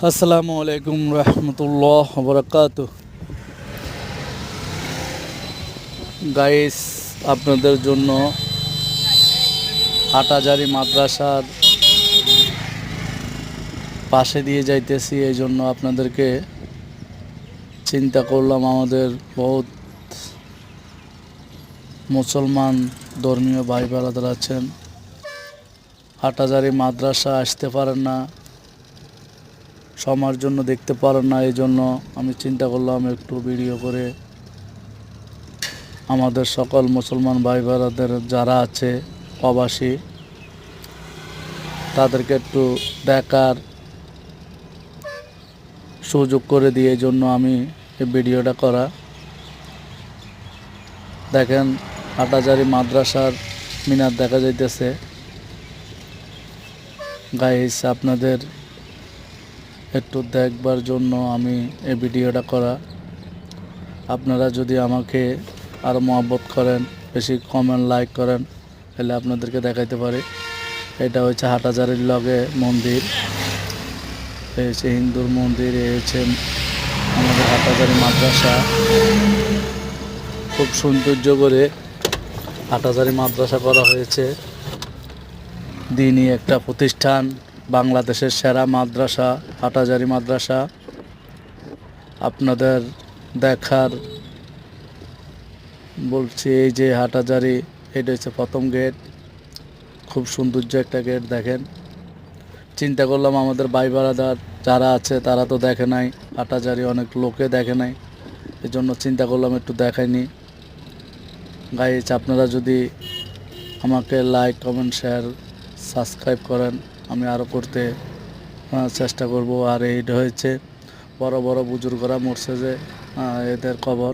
আসসালামু আলাইকুম রহমতুল্লাহ বরকাত। গাইস, আপনাদের জন্য হাটাজারি মাদ্রাসার পাশে দিয়ে যাইতেছি। এই জন্য আপনাদেরকে চিন্তা করলাম, আমাদের বহুত মুসলমান ধর্মীয় ভাই বোনেরা আছেন, হাটাজারি মাদ্রাসা আসতে পারেন না, সময়ের জন্য দেখতে পারেন না। এই জন্য আমি চিন্তা করলাম একটু ভিডিও করে আমাদের সকল মুসলমান ভাই বোনেদের যারা আছে প্রবাসী, তাদেরকে একটু দেখার সুযোগ করে দিয়ে এই জন্য আমি এই ভিডিওটা করা। দেখেন, হাটাজারি মাদ্রাসার মিনার দেখা যাইতেছে। গাইস, আপনাদের একটু দেখবার জন্য আমি এই ভিডিওটা করা। আপনারা যদি আমাকে আরও মহব্বত করেন, বেশি কমেন্ট লাইক করেন, তাহলে আপনাদেরকে দেখাইতে পারি। এটা হচ্ছে হাটাজারির লগে মন্দির, এই হচ্ছে হিন্দুর মন্দির, এই হচ্ছে আমাদের হাটাজারি মাদ্রাসা। খুব সৌন্দর্য করে হাটাজারি মাদ্রাসা করা হয়েছে। দিনই একটা প্রতিষ্ঠান, বাংলাদেশের সেরা মাদ্রাসা হাটাজারি মাদ্রাসা। আপনাদের দেখার বলছি, এই যে হাটাজারি, এটা হচ্ছে প্রথম গেট। খুব সৌন্দর্য একটা গেট। দেখেন, চিন্তা করলাম আমাদের ভাই বারাদার যারা আছে তারা তো দেখে নাই, হাটাজারি অনেক লোকে দেখে নাই, এই জন্য চিন্তা করলাম একটু দেখাইনি। গাইজ, আপনারা যদি আমাকে লাইক কমেন্ট শেয়ার সাবস্ক্রাইব করেন, আমি আরও করতে চেষ্টা করব। আর এইটা হয়েছে বড় বড় বুজুর্গরা মরছে যে, এদের কবর।